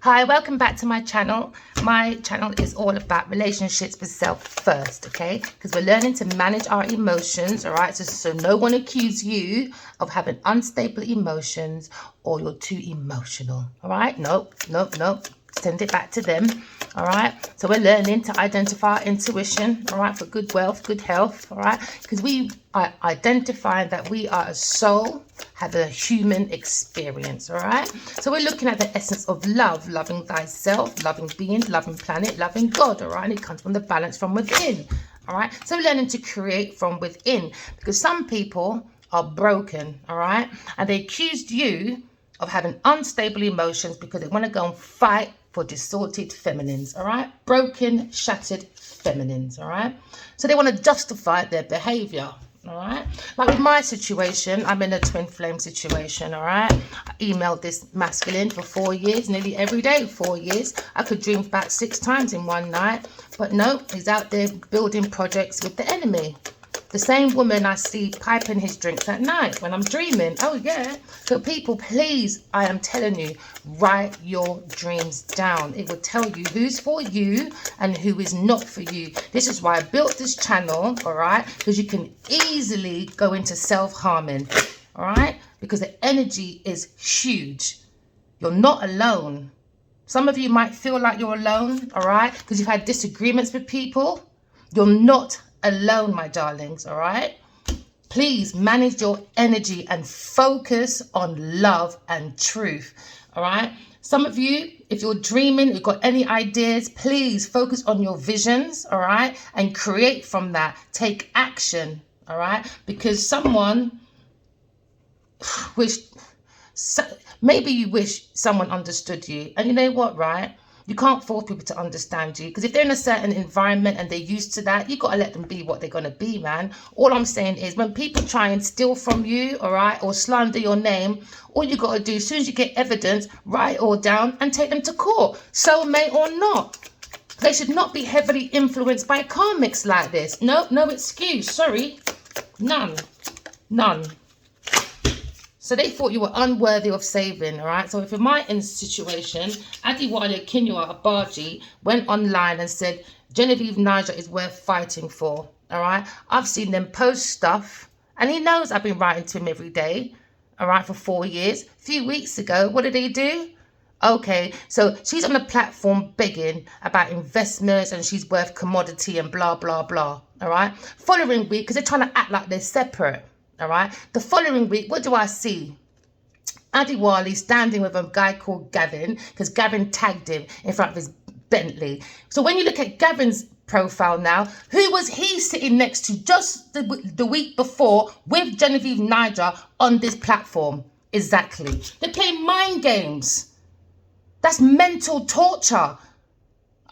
Hi, welcome back to my channel. My channel is all about relationships with self first, okay? Because we're learning to manage our emotions, all right? So no one accuse you of having unstable emotions or you're too emotional, all right? Nope. Send it back to them, all right? So we're learning to identify our intuition, all right, for good wealth, good health, all right? Because we are identifying that we are a soul, have a human experience, all right? So we're looking at the essence of love, loving thyself, loving beings, loving planet, loving God, all right? And it comes from the balance from within, all right? So we're learning to create from within because some people are broken, all right? And they accused you of having unstable emotions because they want to go and fight for distorted feminines, all right? Broken, shattered feminines, all right? So they want to justify their behavior, all right? Like with my situation, I'm in a twin flame situation, all right? I emailed this masculine for 4 years, nearly every day, 4 years. I could dream about 6 times in one night, but no, he's out there building projects with the enemy. The same woman I see piping his drinks at night when I'm dreaming. Oh, yeah. So people, please, I am telling you, write your dreams down. It will tell you who's for you and who is not for you. This is why I built this channel, all right? Because you can easily go into self-harming, all right? Because the energy is huge. You're not alone. Some of you might feel like you're alone, all right? Because you've had disagreements with people. You're not alone, my darlings, all right? Please manage your energy and focus on love and truth, all right? Some of you, if you're dreaming, you've got any ideas, please focus on your visions, all right? And create from that. Take action, all right? Because someone maybe you wish someone understood you. And you know what, right? You can't force people to understand you because if they're in a certain environment and they're used to that, you got to let them be what they're going to be, man. All I'm saying is when people try and steal from you, all right, or slander your name, all you got to do, as soon as you get evidence, write it all down and take them to court, soulmate or not. They should not be heavily influenced by karmics like this. No excuse. Sorry. None. So they thought you were unworthy of saving, all right? So if in my situation, Adiwale Kinua Abaji went online and said, Genevieve Niger is worth fighting for, all right? I've seen them post stuff, and he knows I've been writing to him every day, all right, for 4 years. A few weeks ago, what did he do? Okay, so she's on the platform begging about investments and she's worth commodity and blah, blah, blah, all right? Following week, because they're trying to act like they're separate. All right. The following week, what do I see? Adiwale standing with a guy called Gavin because Gavin tagged him in front of his Bentley. So when you look at Gavin's profile now, who was he sitting next to just the week before with Genevieve Niger on this platform? Exactly. They play mind games. That's mental torture.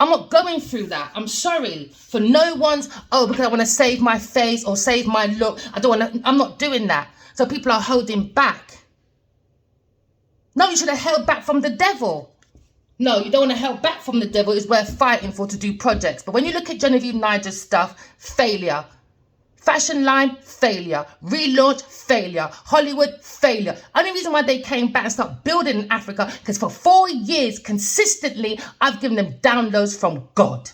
I'm not going through that. I'm sorry for no one's, because I want to save my face or save my look. I'm not doing that. So people are holding back. No, you should have held back from the devil. No, you don't want to hold back from the devil. It's worth fighting for to do projects. But when you look at Genevieve Niger's stuff, failure. Fashion line, failure. Relaunch, failure. Hollywood, failure. Only reason why they came back and started building in Africa, because for 4 years, consistently, I've given them downloads from God.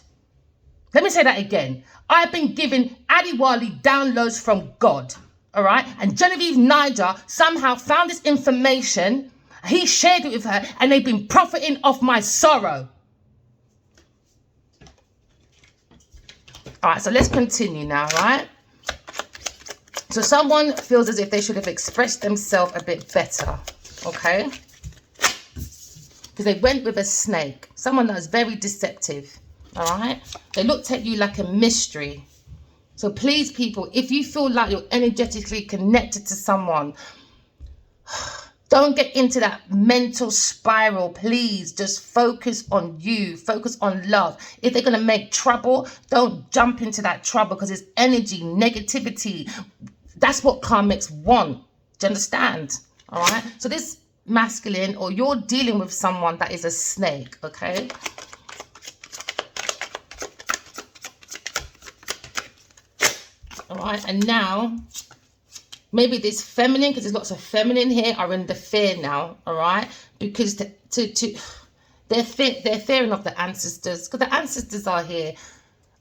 Let me say that again. I've been giving Adiwale downloads from God. All right? And Genevieve Niger somehow found this information. He shared it with her, and they've been profiting off my sorrow. All right, so let's continue now, right? So someone feels as if they should have expressed themselves a bit better, okay? Because they went with a snake, someone that was very deceptive, all right? They looked at you like a mystery. So please, people, if you feel like you're energetically connected to someone, don't get into that mental spiral, please. Just focus on you. Focus on love. If they're going to make trouble, don't jump into that trouble because it's energy, negativity. That's what karmics want. Do you understand? All right. So this masculine, or you're dealing with someone that is a snake. Okay. All right. And now, maybe this feminine, because there's lots of feminine here, are in the fear now. All right. Because They're fearing of the ancestors, because the ancestors are here.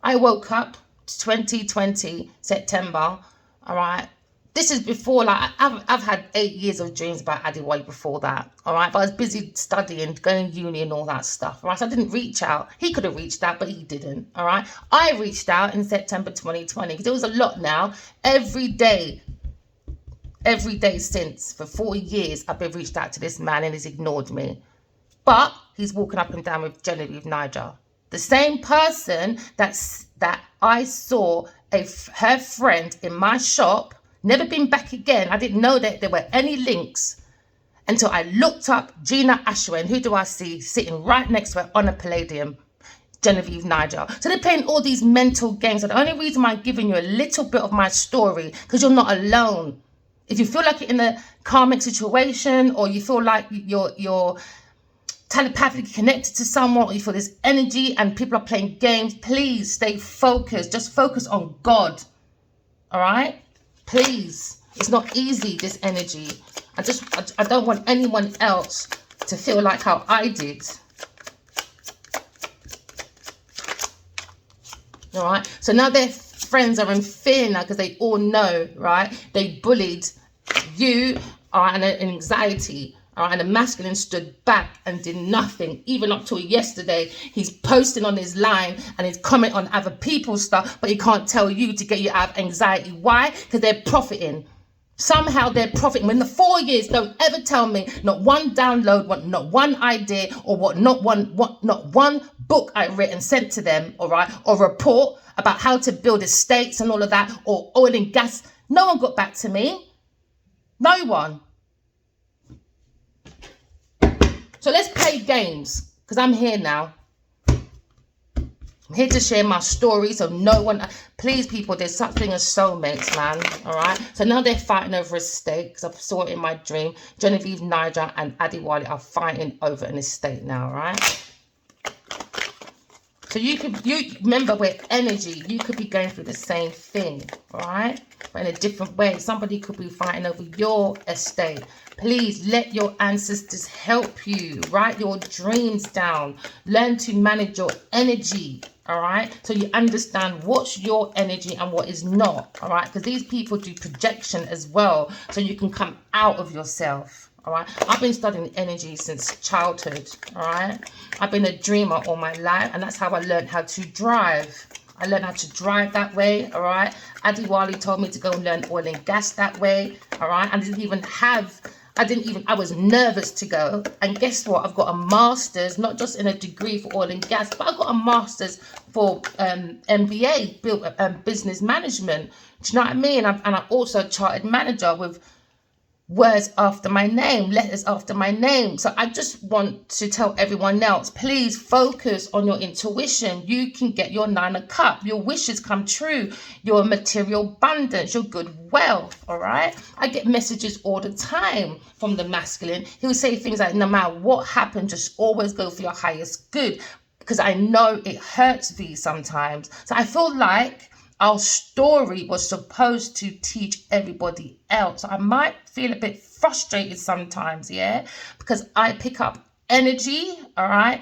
I woke up 2020 September, all right. This is before, like, I've had 8 years of dreams about Adiwali before that, all right? But I was busy studying, going to uni and all that stuff, all right? So I didn't reach out. He could have reached out, but he didn't, all right? I reached out in September 2020 because there was a lot now. Every day since, for 4 years, I've been reached out to this man and he's ignored me. But he's walking up and down with Genevieve Niger. The same person that I saw her friend in my shop. Never been back again. I didn't know that there were any links until I looked up Gina Ashwin. And who do I see sitting right next to her on a Palladium? Genevieve Niger. So they're playing all these mental games. And the only reason I'm giving you a little bit of my story, because you're not alone. If you feel like you're in a karmic situation, or you feel like you're telepathically connected to someone, or you feel this energy and people are playing games, please stay focused. Just focus on God. All right? Please, it's not easy, this energy. I don't want anyone else to feel like how I did. All right. So now their friends are in fear now because they all know, right? They bullied you, all right, and anxiety. All right, and the masculine stood back and did nothing. Even up till yesterday, he's posting on his line and he's commenting on other people's stuff, but he can't tell you to get you out of anxiety. Why? Because they're profiting. Somehow they're profiting. When the 4 years, don't ever tell me not one download, not one idea, or not one book I read and sent to them, all right, or report about how to build estates and all of that, or oil and gas. No one got back to me. No one. So let's play games, because I'm here now. I'm here to share my story, so no one... Please, people, there's something as soulmates, man, all right? So now they're fighting over a estate, because I saw it in my dream. Genevieve Niger and Adiwali are fighting over an estate now, all right? So you remember, with energy, you could be going through the same thing, all right? But in a different way. Somebody could be fighting over your estate. Please let your ancestors help you. Write your dreams down. Learn to manage your energy, all right? So you understand what's your energy and what is not, all right? Because these people do projection as well, so you can come out of yourself. All right, I've been studying energy since childhood. All right, I've been a dreamer all my life, and that's how I learned how to drive. I learned how to drive that way. All right, Adiwali told me to go and learn oil and gas that way. All right, I was nervous to go. And guess what? I've got a master's, not just in a degree for oil and gas, but I've got a master's for MBA, business management. Do you know what I mean? And I'm also a chartered manager with words after my name, letters after my name. So I just want to tell everyone else, please focus on your intuition. You can get your 9 of Cups, your wishes come true, your material abundance, your good wealth, all right? I get messages all the time from the masculine. He will say things like, no matter what happens, just always go for your highest good, because I know it hurts me sometimes. So I feel like our story was supposed to teach everybody else. I might feel a bit frustrated sometimes, yeah, because I pick up energy, all right,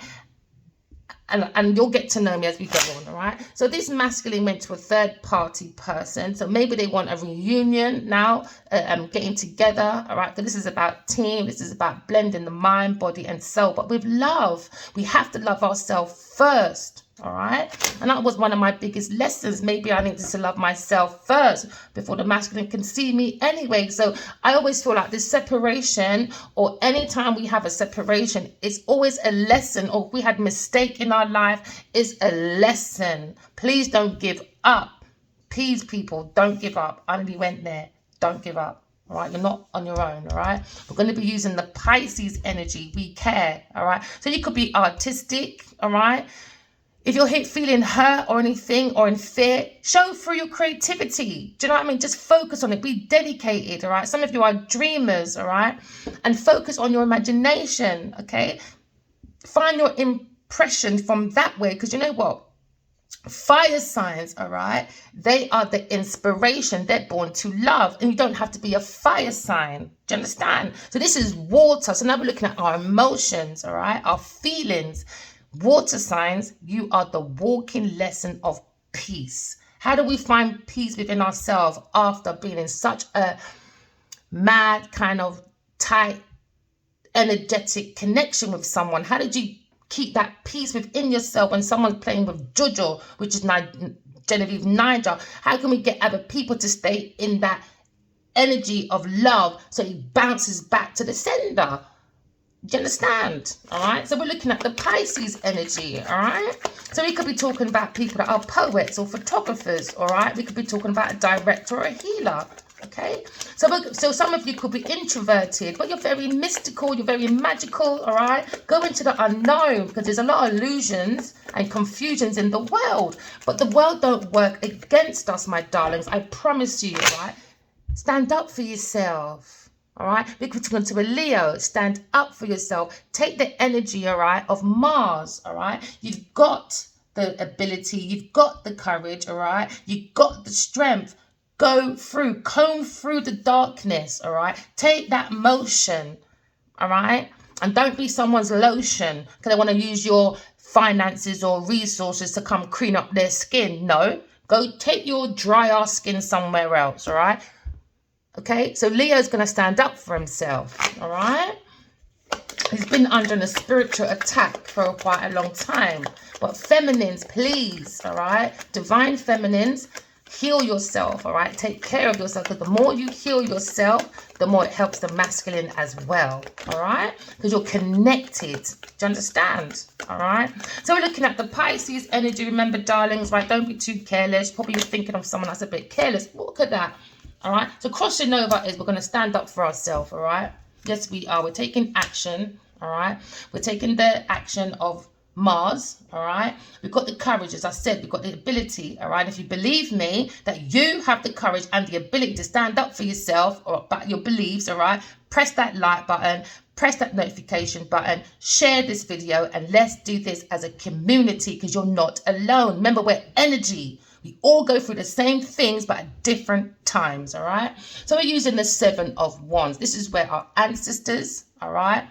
and you'll get to know me as we go on, all right? So this masculine went to a third-party person, so maybe they want a reunion now, getting together, all right? But this is about team. This is about blending the mind, body, and soul, but with love. We have to love ourselves first. All right, and that was one of my biggest lessons. Maybe I need to love myself first before the masculine can see me anyway. So I always feel like this separation, or anytime we have a separation, it's always a lesson. Or if we had a mistake in our life, it's a lesson. Please don't give up. Please, people, don't give up. I only went there. Don't give up. All right, you're not on your own. All right, we're going to be using the Pisces energy. We care. All right, so you could be artistic. All right. If you're feeling hurt or anything, or in fear, show through your creativity. Do you know what I mean? Just focus on it. Be dedicated, all right? Some of you are dreamers, all right? And focus on your imagination, okay? Find your impression from that way, because you know what? Fire signs, all right, they are the inspiration. They're born to love, and you don't have to be a fire sign. Do you understand? So this is water. So now we're looking at our emotions, all right, our feelings. Water signs, you are the walking lesson of peace. How do we find peace within ourselves after being in such a mad kind of tight energetic connection with someone? How did you keep that peace within yourself when someone's playing with Jojo, which is Genevieve Niger? How can we get other people to stay in that energy of love so it bounces back to the sender? Do you understand? All right. So we're looking at the Pisces energy. All right. So we could be talking about people that are poets or photographers. All right. We could be talking about a director or a healer. Okay. So some of you could be introverted, but you're very mystical. You're very magical. All right. Go into the unknown, because there's a lot of illusions and confusions in the world. But the world don't work against us, my darlings. I promise you. All right. Stand up for yourself. All right, we could turn to a Leo. Stand up for yourself. Take the energy, all right, of Mars. All right, you've got the ability, you've got the courage. All right, you've got the strength. Go through, comb through the darkness. All right, take that motion. All right, and don't be someone's lotion because they want to use your finances or resources to come clean up their skin. No, go take your dry ass skin somewhere else. All right. Okay, so Leo's going to stand up for himself, all right? He's been under a spiritual attack for quite a long time. But feminines, please, all right? Divine feminines, heal yourself, all right? Take care of yourself, because the more you heal yourself, the more it helps the masculine as well, all right? Because you're connected. Do you understand? All right? So we're looking at the Pisces energy. Remember, darlings, right? Don't be too careless. Probably you're thinking of someone that's a bit careless. Look at that. All right, so crossing over is we're going to stand up for ourselves, all right? Yes, we are. We're taking action, all right? We're taking the action of Mars, all right? We've got the courage, as I said, we've got the ability, all right? If you believe me that you have the courage and the ability to stand up for yourself or about your beliefs, all right? Press that like button, press that notification button, share this video, and let's do this as a community, because you're not alone. Remember, we're energy. We all go through the same things, but at different times, all right? So we're using the 7 of Wands. This is where our ancestors, all right,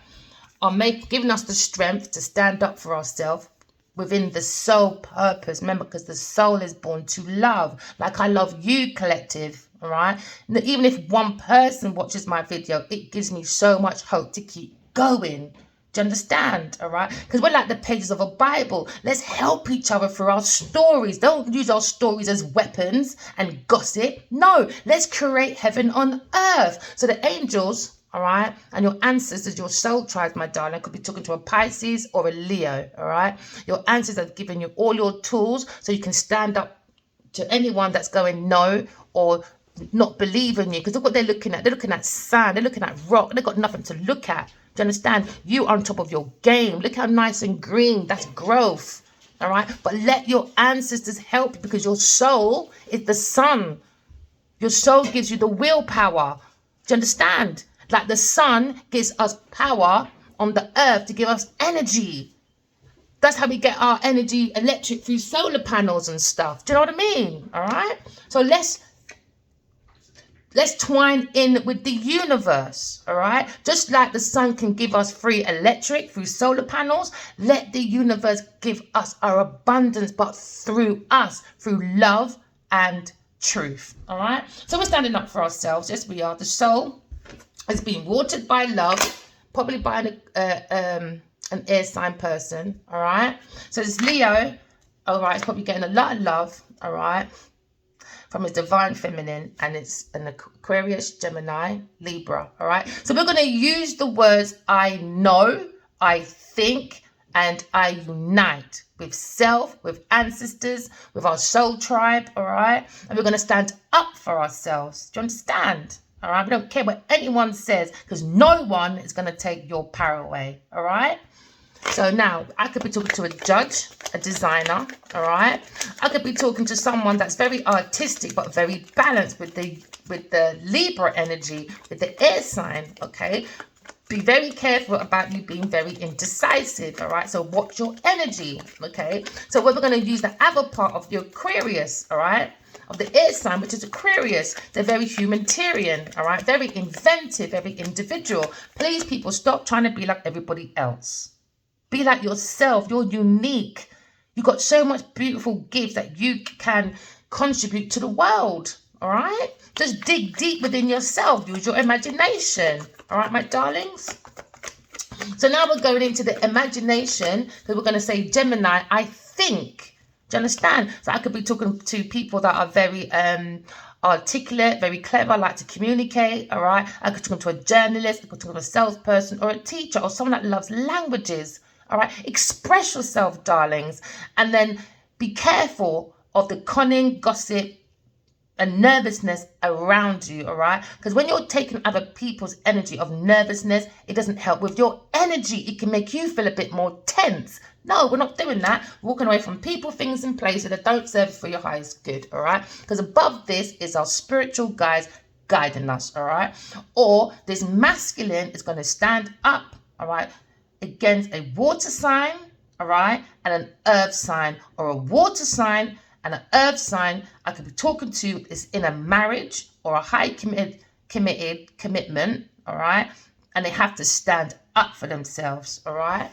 are giving us the strength to stand up for ourselves within the soul purpose. Remember, because the soul is born to love. Like I love you, collective, all right? And even if one person watches my video, it gives me so much hope to keep going. Do you understand? All right? Because we're like the pages of a Bible. Let's help each other through our stories. Don't use our stories as weapons and gossip. No, let's create heaven on earth. So the angels, all right, and your ancestors, your soul tribes, my darling, could be talking to a Pisces or a Leo, all right? Your ancestors have given you all your tools so you can stand up to anyone that's going no or not believe in you. Because look what they're looking at. They're looking at sand. They're looking at rock. They've got nothing to look at. Do you understand? You on top of your game. Look how nice and green. That's growth. All right? But let your ancestors help you, because your soul is the sun. Your soul gives you the willpower. Do you understand? Like the sun gives us power on the earth to give us energy. That's how we get our energy electric through solar panels and stuff. Do you know what I mean? All right? So let's twine in with the universe, all right? Just like the sun can give us free electric through solar panels, let the universe give us our abundance, but through us, through love and truth, all right? So we're standing up for ourselves. Yes, we are. The soul is being watered by love, probably by an air sign person, all right? So it's Leo, all right? It's probably getting a lot of love, all right? From his divine feminine, and it's an Aquarius, Gemini, Libra, all right? So we're going to use the words I know, I think, and I unite with self, with ancestors, with our soul tribe, all right? And we're going to stand up for ourselves. Do you understand? All right? We don't care what anyone says, because no one is going to take your power away, all right? So now I could be talking to a judge, a designer, all right? I could be talking to someone that's very artistic but very balanced with the Libra energy, with the air sign, okay? be very careful about you being very indecisive, all right? So watch your energy, okay? So we're going to use the other part of your Aquarius, all right? Of the air sign, which is Aquarius. They're very humanitarian, all right? Very inventive, very individual. Please, people, stop trying to be like everybody else. Be like yourself. You're unique. You've got so much beautiful gifts that you can contribute to the world, all right? Just dig deep within yourself. Use your imagination, all right, my darlings? So now we're going into the imagination, because we're going to say, Gemini, I think. Do you understand? So I could be talking to people that are very articulate, very clever, like to communicate, all right? I could talk to a journalist, I could talk to a salesperson, or a teacher, or someone that loves languages, all right? Express yourself, darlings, and then be careful of the conning, gossip, and nervousness around you, all right? Because when you're taking other people's energy of nervousness, it doesn't help with your energy. It can make you feel a bit more tense. No, we're not doing that. Walking away from people, things, and places that don't serve for your highest good, all right? Because above this is our spiritual guides guiding us, all right? Or this masculine is going to stand up, all right, against a water sign, all right, and an earth sign, or a water sign and an earth sign I could be talking to is in a marriage or a high commitment, all right? And they have to stand up for themselves, all right?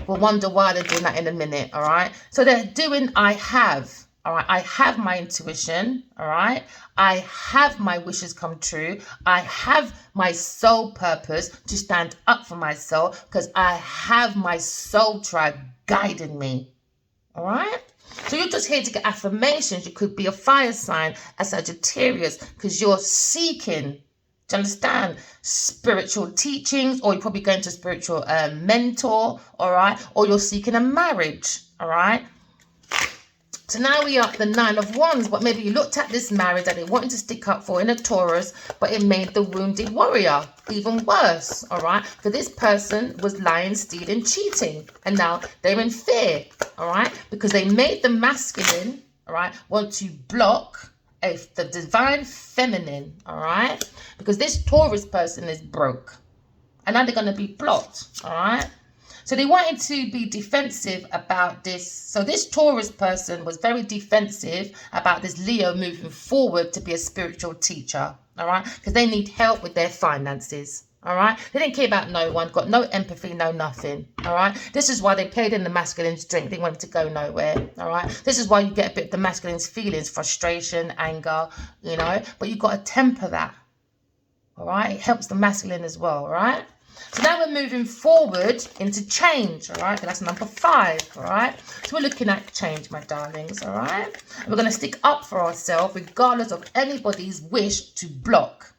We'll wonder why they're doing that in a minute, all right? So they're doing I have, all right? I have my intuition, all right? I have my wishes come true. I have my soul purpose to stand up for myself because I have my soul tribe guiding me, all right? So you're just here to get affirmations. You could be a fire sign, a Sagittarius, because you're seeking, do you understand, spiritual teachings, or you're probably going to a spiritual mentor, all right? Or you're seeking a marriage, all right? So now we are at the 9 of Wands, but maybe you looked at this marriage that they wanted to stick up for in a Taurus, but it made the wounded warrior even worse, all right? Because this person was lying, stealing, cheating, and now they're in fear, all right? Because they made the masculine, all right, want to block the divine feminine, all right? Because this Taurus person is broke, and now they're going to be blocked, all right? So they wanted to be defensive about this. So this Taurus person was very defensive about this Leo moving forward to be a spiritual teacher, all right? Because they need help with their finances, all right? They didn't care about no one, got no empathy, no nothing, all right? This is why they played in the masculine's drink. They wanted to go nowhere, all right? This is why you get a bit of the masculine's feelings, frustration, anger, you know? But you've got to temper that, all right? It helps the masculine as well, all right? So now we're moving forward into change, all right? That's number 5, all right? So we're looking at change, my darlings, all right? And we're going to stick up for ourselves regardless of anybody's wish to block,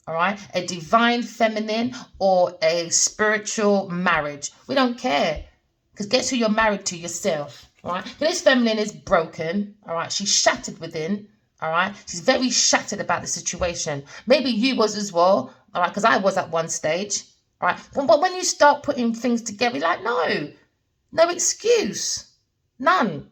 all right? A divine feminine or a spiritual marriage. We don't care, because guess who you're married to? Yourself, all right? This feminine is broken, all right? She's shattered within, all right? She's very shattered about the situation. Maybe you was as well, all right? Because I was at one stage. All right, but when you start putting things together, you're like, no excuse, none.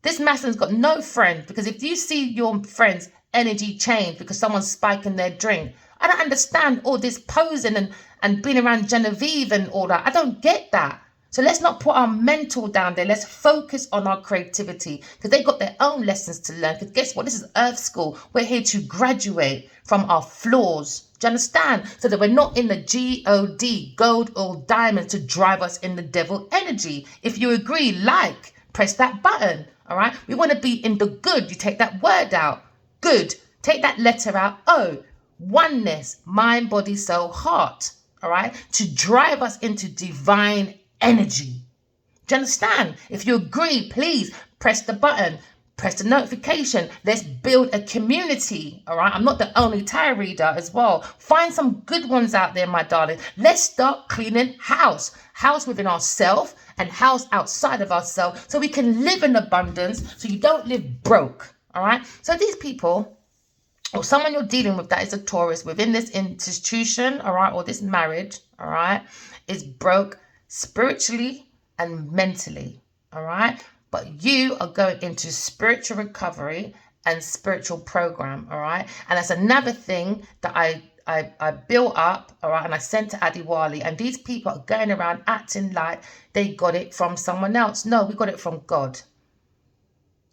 This masculine's got no friend, because if you see your friend's energy change because someone's spiking their drink, I don't understand all this posing and being around Genevieve and all that. I don't get that. So let's not put our mental down there. Let's focus on our creativity, because they've got their own lessons to learn. Because guess what? This is Earth School. We're here to graduate from our flaws. Do you understand? So that we're not in the G-O-D, gold or diamond, to drive us in the devil energy. If you agree, press that button. All right? We want to be in the good. You take that word out. Good. Take that letter out. O. Oneness. Mind, body, soul, heart. All right? To drive us into divine energy. Do you understand? If you agree, please press the button. Press the notification. Let's build a community, all right? I'm not the only tarot reader as well. Find some good ones out there, my darling. Let's start cleaning house. House within ourselves and house outside of ourselves, so we can live in abundance, so you don't live broke, all right? So these people, or someone you're dealing with that is a Taurus within this institution, all right, or this marriage, all right, is broke spiritually and mentally, all right? But you are going into spiritual recovery and spiritual program, all right? And that's another thing that I built up, all right, and I sent to Adiwali, and these people are going around acting like they got it from someone else. No, we got it from God.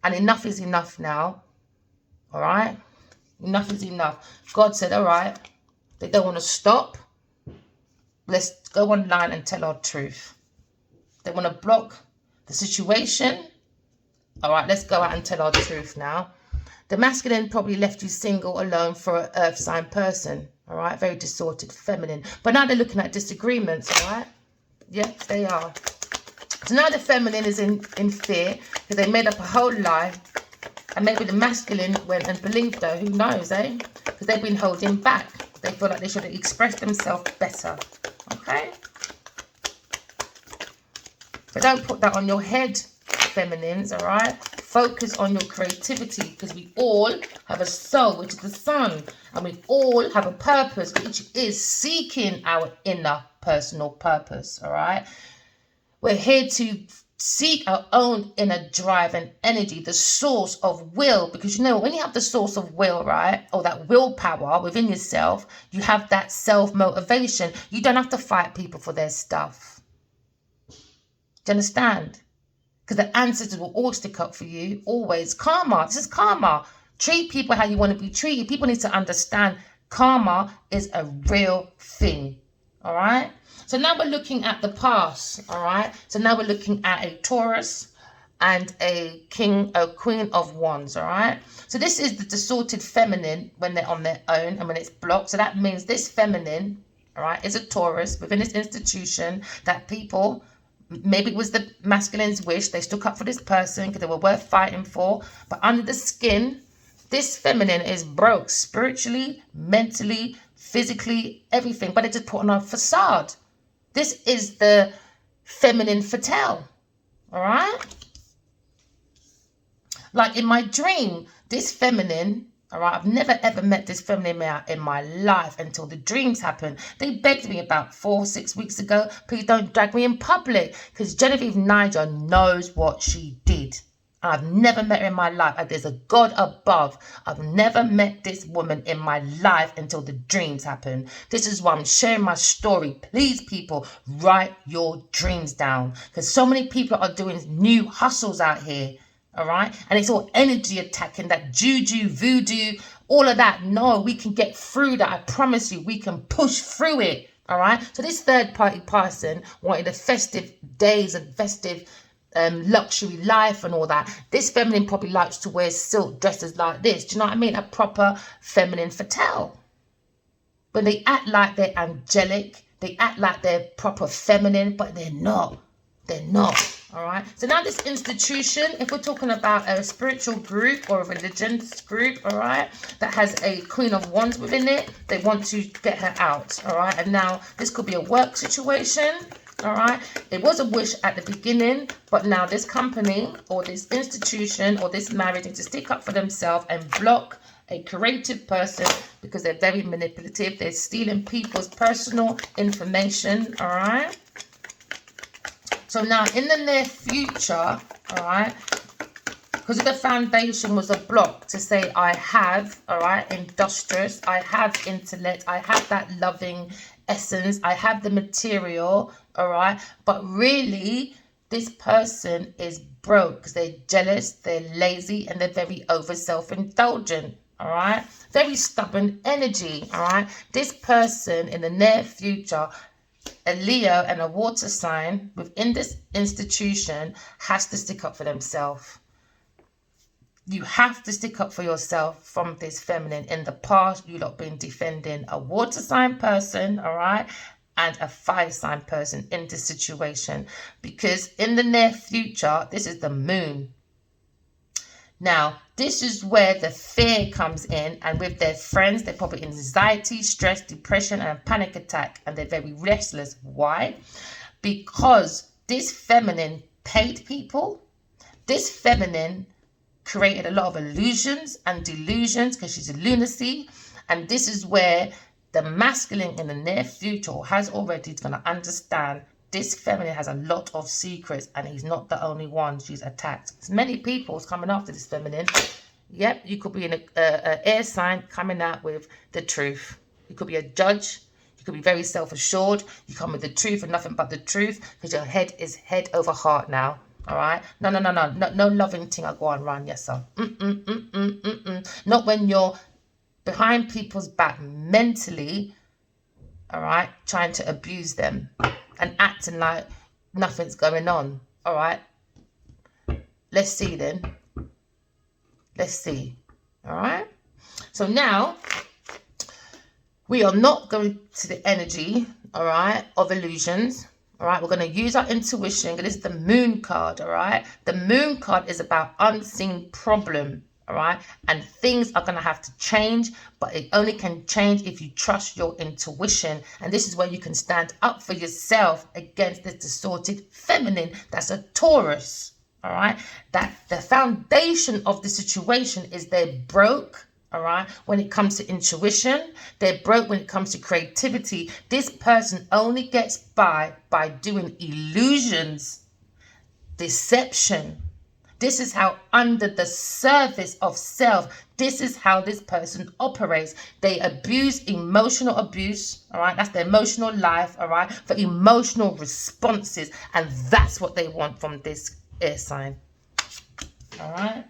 And enough is enough now, all right? Enough is enough. God said, all right, they don't want to stop. Let's go online and tell our truth. They want to block the situation. All right, let's go out and tell our truth now. The masculine probably left you single, alone for an earth sign person. All right, very distorted, feminine. But now they're looking at disagreements, all right? Yep, they are. So now the feminine is in fear because they made up a whole lie. And maybe the masculine went and believed her. Who knows, eh? Because they've been holding back. They feel like they should have expressed themselves better. Okay? But don't put that on your head, feminines, all right? Focus on your creativity, because we all have a soul, which is the sun. And we all have a purpose, which is seeking our inner personal purpose, all right? We're here to seek our own inner drive and energy, the source of will. Because you know, when you have the source of will, right, or that willpower within yourself, you have that self-motivation. You don't have to fight people for their stuff. Do you understand? Because the ancestors will always stick up for you, always. Karma, this is karma. Treat people how you want to be treated. People need to understand karma is a real thing, all right? So now we're looking at the past, all right? So now we're looking at a Taurus and a queen of wands, all right? So this is the distorted feminine when they're on their own and when it's blocked. So that means this feminine, all right, is a Taurus within this institution that people, maybe it was the masculine's wish, they stuck up for this person because they were worth fighting for. But under the skin, this feminine is broke spiritually, mentally, physically, everything. But it's just put on a facade. This is the feminine fatale, all right? Like in my dream, this feminine, all right, I've never ever met this feminine in my life until the dreams happened. They begged me about 4 or 6 weeks ago, please don't drag me in public, because Genevieve Niger knows what she did. I've never met her in my life. There's a God above. I've never met this woman in my life until the dreams happen. This is why I'm sharing my story. Please, people, write your dreams down. Because so many people are doing new hustles out here. All right? And it's all energy attacking, that juju, voodoo, all of that. No, we can get through that. I promise you, we can push through it. All right? So this third party person wanted a festive days and festive luxury life and all that. This feminine probably likes to wear silk dresses like this. Do you know what I mean? A proper feminine fatale. When they act like they're angelic, they act like they're proper feminine, but they're not. They're not. All right. So now this institution, if we're talking about a spiritual group or a religious group, all right, that has a queen of wands within it, they want to get her out. All right. And now this could be a work situation. All right, it was a wish at the beginning, but now this company or this institution or this marriage needs to stick up for themselves and block a creative person because they're very manipulative. They're stealing people's personal information. All right. So now in the near future, all right, because the foundation was a block to say I have, all right, industrious, I have intellect, I have that loving essence, I have the material, all right, but really this person is broke because they're jealous, they're lazy, and they're very over self-indulgent, all right, very stubborn energy, all right. This person in the near future, a Leo and a water sign within this institution, has to stick up for themselves. You have to stick up for yourself from this feminine. In the past, you lot been defending a water sign person, all right, and a fire sign person in this situation. Because in the near future, this is the moon. Now, this is where the fear comes in, and with their friends, they're probably anxiety, stress, depression, and a panic attack, and they're very restless. Why? Because this feminine paid people. This feminine created a lot of illusions and delusions because she's a lunacy, and this is where the masculine in the near future has already going to understand this feminine has a lot of secrets, and he's not the only one she's attacked. There's many people's coming after this feminine. Yep, you could be in a air sign coming out with the truth. You could be a judge. You could be very self-assured. You come with the truth and nothing but the truth, because your head is head over heart now. All right? No loving thing I go on run, yes sir. Not when you're behind people's back mentally, all right, trying to abuse them and acting like nothing's going on. All right? Let's see then. Let's see. All right? So now we are not going to the energy, all right, of illusions. All right, we're going to use our intuition. This is the moon card, all right? The moon card is about unseen problem, all right? And things are going to have to change, but it only can change if you trust your intuition. And this is where you can stand up for yourself against the distorted feminine. That's a Taurus, all right? That the foundation of the situation is they're broke. All right, when it comes to intuition, they're broke when it comes to creativity. This person only gets by doing illusions, deception. This is how under the surface of self, this is how this person operates. They abuse emotional abuse, all right? That's their emotional life, all right? For emotional responses. And that's what they want from this air sign, all right?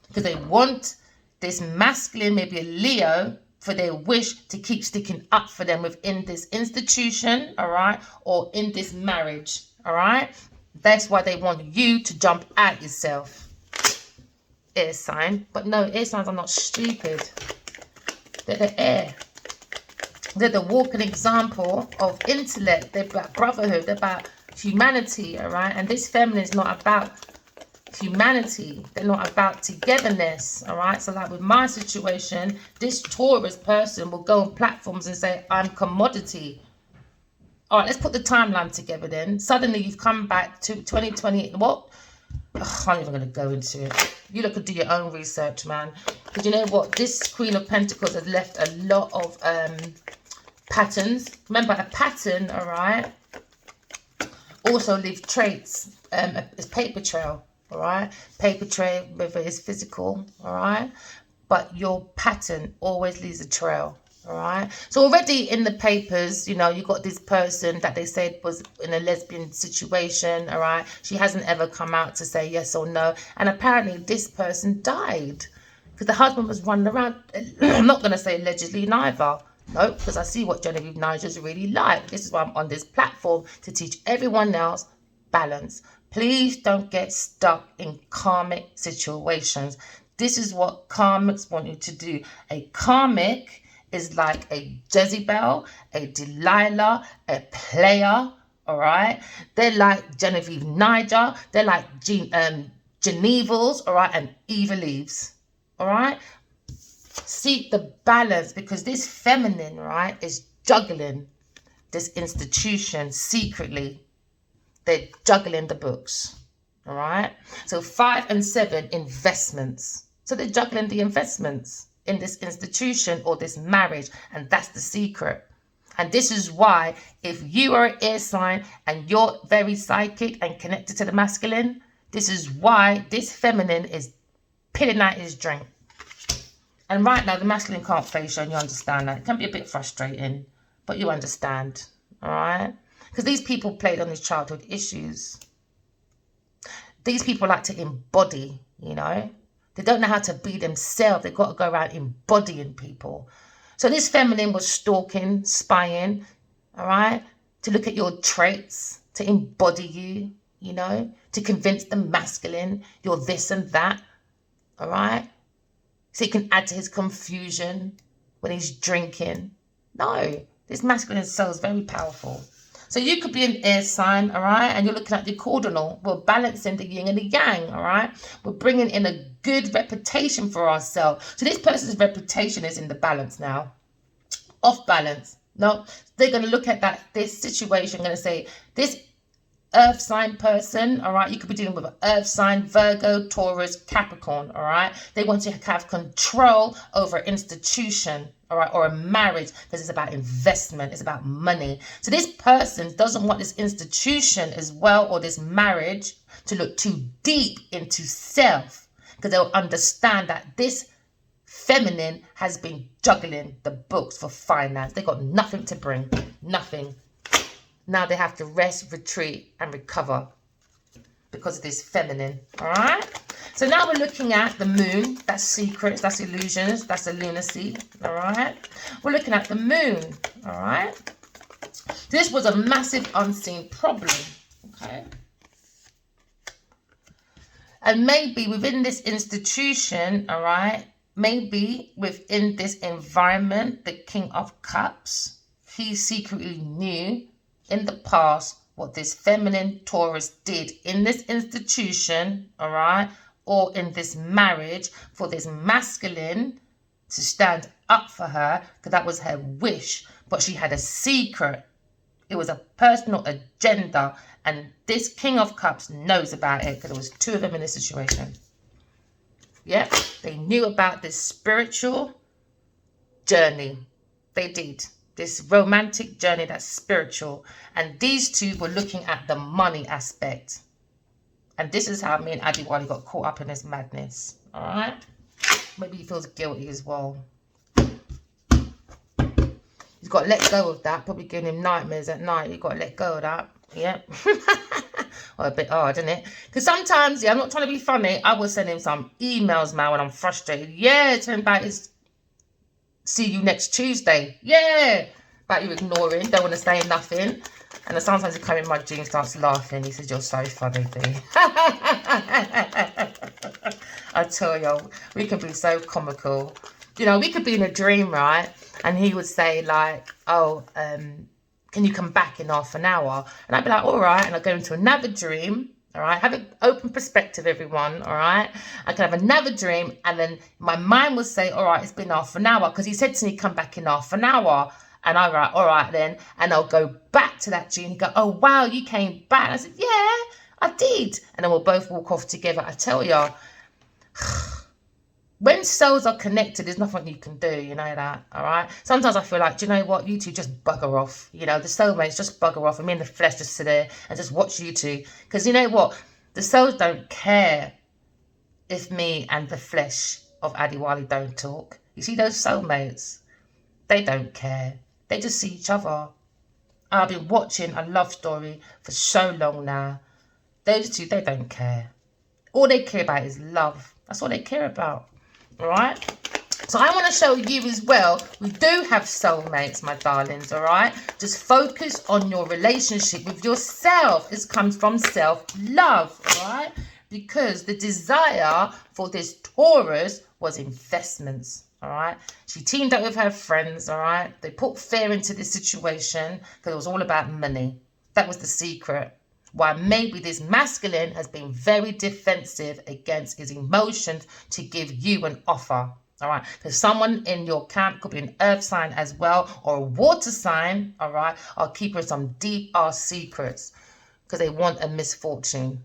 Because they want this masculine, maybe a Leo, for their wish to keep sticking up for them within this institution, all right, or in this marriage, all right. That's why they want you to jump at yourself, air sign. But no, air signs are not stupid. They're the air. They're the walking example of intellect. They're about brotherhood. They're about humanity, all right. And this feminine is not about humanity. They're not about togetherness, all right? So like with my situation, this Taurus person will go on platforms and say, I'm commodity. All right, let's put the timeline together then. Suddenly you've come back to 2020. What? Ugh, I'm not even going to go into it. You look and do your own research, man. Because you know what? This Queen of Pentacles has left a lot of patterns. Remember, a pattern, all right, also leaves traits. It's paper trail. All right, paper trail, whether it's physical, all right, but your pattern always leaves a trail, all right. So already in the papers, you know, you got this person that they said was in a lesbian situation, all right. She hasn't ever come out to say yes or no, and apparently this person died because the husband was running around. I'm not going to say allegedly neither. No, because I see what Genevieve Nigel's really like. This is why I'm on this platform, to teach everyone else balance. Please don't get stuck in karmic situations. This is what karmics want you to do. A karmic is like a Jezebel, a Delilah, a player, all right? They're like Genevieve Nigel. They're like Genevals, all right? And Eva Leaves, all right? Seek the balance, because this feminine, right, is juggling this institution secretly. They're juggling the books, all right? So 5 and 7, investments. So they're juggling the investments in this institution or this marriage, and that's the secret. And this is why, if you are an air sign and you're very psychic and connected to the masculine, this is why this feminine is pilling out his drink. And right now, the masculine can't face you, and you understand that. It can be a bit frustrating, but you understand, all right? Because these people played on these childhood issues. These people like to embody, you know. They don't know how to be themselves. They've got to go around embodying people. So this feminine was stalking, spying, all right, to look at your traits, to embody you, you know, to convince the masculine you're this and that, all right? So he can add to his confusion when he's drinking. No, this masculine soul is very powerful. So you could be an air sign, all right, and you're looking at the cardinal. We're balancing the yin and the yang, all right? We're bringing in a good reputation for ourselves. So this person's reputation is in the balance now. Off balance. No, they're going to look at this situation, going to say, this earth sign person, all right, you could be dealing with an earth sign, Virgo, Taurus, Capricorn, all right? They want to have control over an institution, all right, or a marriage, because it's about investment, it's about money. So this person doesn't want this institution as well, or this marriage, to look too deep into self, because they'll understand that this feminine has been juggling the books for finance. They got nothing to bring. Nothing. Now they have to rest, retreat, and recover because of this feminine. All right? So now we're looking at the moon. That's secrets. That's illusions. That's the lunacy. All right? We're looking at the moon. All right? This was a massive unseen problem. Okay? And maybe within this institution, all right, maybe within this environment, the King of Cups, he secretly knew in the past what this feminine Taurus did in this institution, all right, or in this marriage for this masculine to stand up for her, because that was her wish, but she had a secret. It was a personal agenda, and this King of Cups knows about it because there was two of them in this situation. Yep, they knew about this spiritual journey. They did. This romantic journey that's spiritual. And these two were looking at the money aspect. And this is how me and Adiwali got caught up in this madness. All right? Maybe he feels guilty as well. He's got to let go of that. Probably giving him nightmares at night. You've got to let go of that. Yep. Well, a bit hard, isn't it? Because sometimes, yeah, I'm not trying to be funny. I will send him some emails, man, when I'm frustrated. Yeah, tell him about his see you next Tuesday. Yeah. About you ignoring. Don't want to say nothing. And then sometimes he comes in my dream, starts laughing. He says, you're so funny, B. I tell you, we can be so comical. You know, we could be in a dream, right? And he would say, like, oh, can you come back in half an hour? And I'd be like, all right. And I'd go into another dream. All right. Have an open perspective, everyone. All right. I can have another dream. And then my mind would say, all right, it's been half an hour. Because he said to me, come back in half an hour. And I write, all right then. And I'll go back to that dream and go, oh, wow, you came back. And I said, yeah, I did. And then we'll both walk off together. I tell you, when souls are connected, there's nothing you can do, you know that, all right? Sometimes I feel like, do you know what? You two just bugger off. You know, the soulmates just bugger off. And me and the flesh just sit there and just watch you two. Because you know what? The souls don't care if me and the flesh of Adiwali don't talk. You see those soulmates? They don't care. They just see each other. I've been watching a love story for so long now. Those two, they don't care. All they care about is love. That's all they care about. All right? So I want to show you as well, we do have soulmates, my darlings, all right? Just focus on your relationship with yourself. This comes from self-love, all right? Because the desire for this Taurus was investments. All right. She teamed up with her friends. All right. They put fear into this situation because it was all about money. That was the secret. Why maybe this masculine has been very defensive against his emotions to give you an offer. All right. Because someone in your camp could be an earth sign as well, or a water sign. All right. Or keeping some deep ass secrets because they want a misfortune.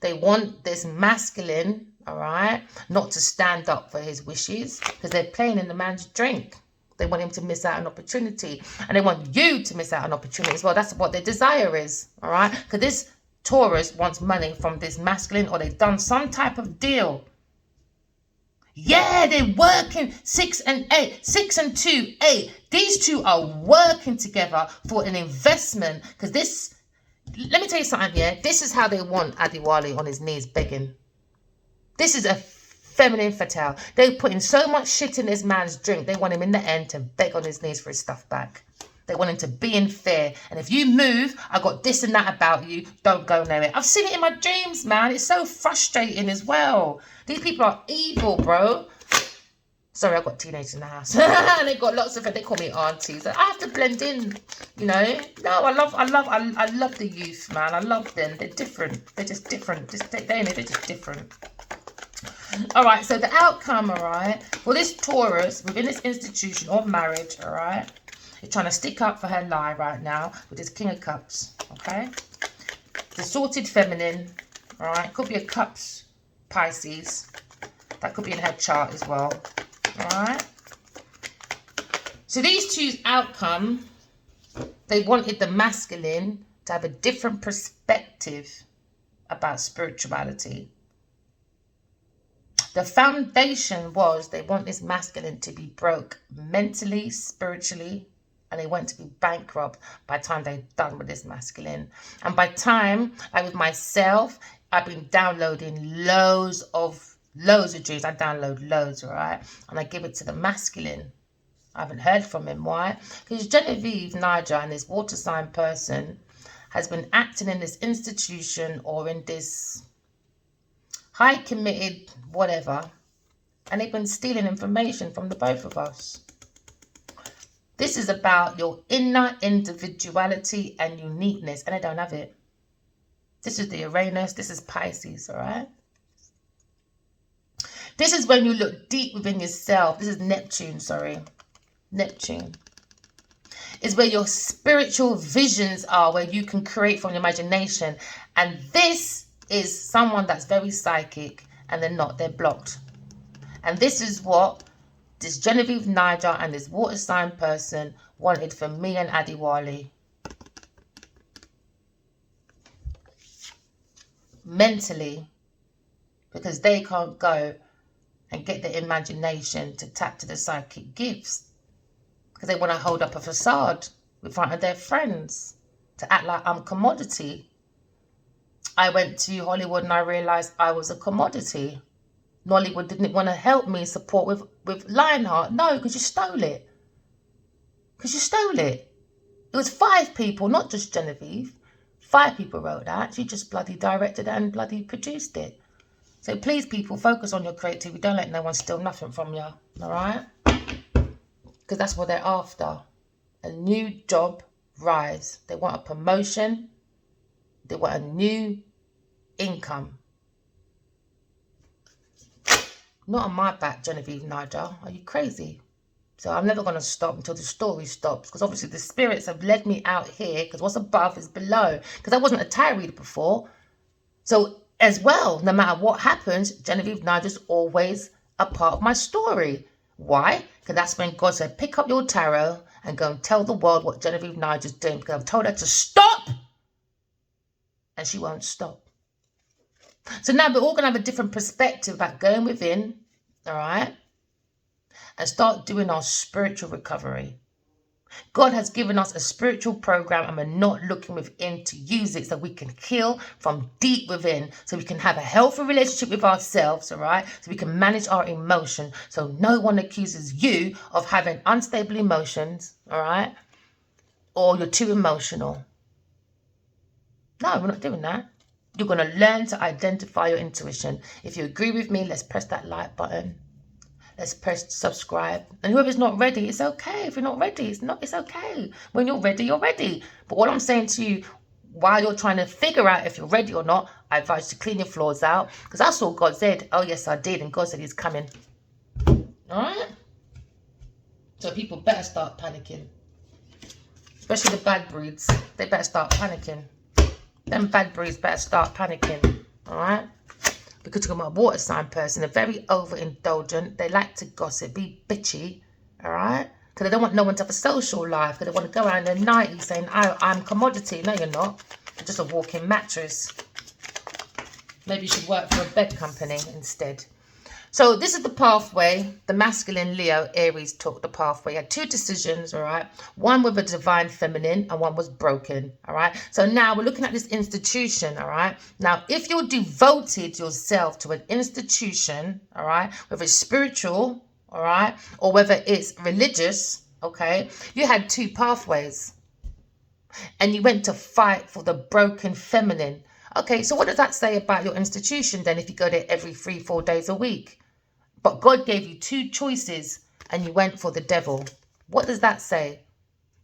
They want this masculine, all right, not to stand up for his wishes because they're playing in the man's drink. They want him to miss out an opportunity. And they want you to miss out an opportunity as well. That's what their desire is, all right? Because this Taurus wants money from this masculine, or they've done some type of deal. Yeah, they're working 6 and 8. 6 and 2, 8. These two are working together for an investment because this... Let me tell you something, yeah? This is how they want Adiwali on his knees begging. This is a feminine fatale. They're putting so much shit in this man's drink. They want him in the end to beg on his knees for his stuff back. They want him to be in fear. And if you move, I got this and that about you. Don't go nowhere. I've seen it in my dreams, man. It's so frustrating as well. These people are evil, bro. Sorry, I've got teenagers in the house. And they've got lots of it. They call me aunties. I have to blend in, you know. No, I love the youth, man. I love them. They're different. They're just different. They're just different. All right, so the outcome, all right, for this Taurus within this institution of marriage, all right, is trying to stick up for her lie right now with this King of Cups, okay? The sorted feminine, all right, could be a Cups Pisces. That could be in her chart as well. All right. So these two's outcome, they wanted the masculine to have a different perspective about spirituality. The foundation was they want this masculine to be broke mentally, spiritually, and they want to be bankrupt by the time they're done with this masculine. And by time, like with myself, I've been downloading loads of dreams. I download loads, right? And I give it to the masculine. I haven't heard from him. Why? Because Genevieve, Niger, and this water sign person has been acting in this institution or in this high committed whatever, and they've been stealing information from the both of us. This is about your inner individuality and uniqueness, and I don't have it. This is the Uranus, this is Pisces, all right? This is when you look deep within yourself. This is Neptune, sorry. Neptune is where your spiritual visions are, where you can create from your imagination. And this is someone that's very psychic, and they're not, they're blocked. And this is what this Genevieve Niger and this water sign person wanted from me and Adiwali. Mentally, because they can't go and get the imagination to tap to the psychic gifts. Because they want to hold up a facade in front of their friends to act like I'm commodity. I went to Hollywood and I realised I was a commodity. Nollywood didn't want to help me support with Lionheart. No, because you stole it. Because you stole it. It was 5 people, not just Genevieve. 5 people wrote that. She just bloody directed and bloody produced it. So please, people, focus on your creativity. Don't let no one steal nothing from you. All right? Because that's what they're after. A new job rise. They want a promotion. They want a new income. Not on my back, Genevieve Niger. Are you crazy? So I'm never going to stop until the story stops. Because obviously the spirits have led me out here. Because what's above is below. Because I wasn't a tarot reader before. So as well, no matter what happens, Genevieve Niger's always a part of my story. Why? Because that's when God said, pick up your tarot and go and tell the world what Genevieve Niger's doing. Because I've told her to stop. And she won't stop. So now we're all going to have a different perspective about going within, all right, and start doing our spiritual recovery. God has given us a spiritual program, and we're not looking within to use it so we can heal from deep within, so we can have a healthy relationship with ourselves, all right, so we can manage our emotion, so no one accuses you of having unstable emotions, all right, or you're too emotional. No, we're not doing that. You're going to learn to identify your intuition. If you agree with me, let's press that like button. Let's press subscribe. And whoever's not ready, it's okay. If you're not ready, it's okay. When you're ready, you're ready. But what I'm saying to you, while you're trying to figure out if you're ready or not, I advise you to clean your floors out. Because that's all God said. Oh, yes, I did. And God said he's coming. All right? So people better start panicking. Especially the bad breeds. They better start panicking. Them bad breeds better start panicking, all right? Because you're a water sign person. They're very overindulgent. They like to gossip, be bitchy, all right? Because they don't want no one to have a social life. Because they want to go around their 90s saying, oh, I'm commodity. No, you're not. You're just a walking mattress. Maybe you should work for a bed company instead. So this is the pathway. The masculine Leo Aries took the pathway. He had 2 decisions, all right? One with a divine feminine and one was broken, all right? So now we're looking at this institution, all right? Now, if you're devoted yourself to an institution, all right, whether it's spiritual, all right, or whether it's religious, okay, you had 2 pathways. And you went to fight for the broken feminine. Okay, so what does that say about your institution then if you go there every 3-4 days a week? But God gave you 2 choices and you went for the devil. What does that say?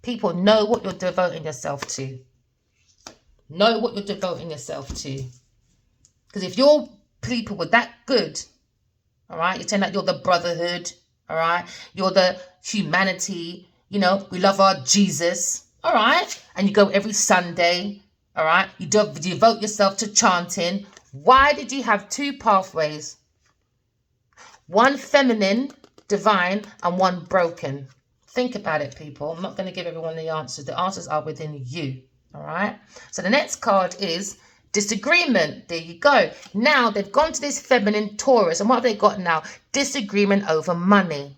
People, know what you're devoting yourself to. Know what you're devoting yourself to. Because if your people were that good, all right, you're saying that you're the brotherhood, all right, you're the humanity, you know, we love our Jesus, all right, and you go every Sunday, all right, you devote yourself to chanting. Why did you have 2 pathways? One feminine, divine, and one broken. Think about it, people. I'm not going to give everyone the answers. The answers are within you, all right? So the next card is Disagreement. There you go. Now they've gone to this feminine Taurus. And what have they got now? Disagreement over money.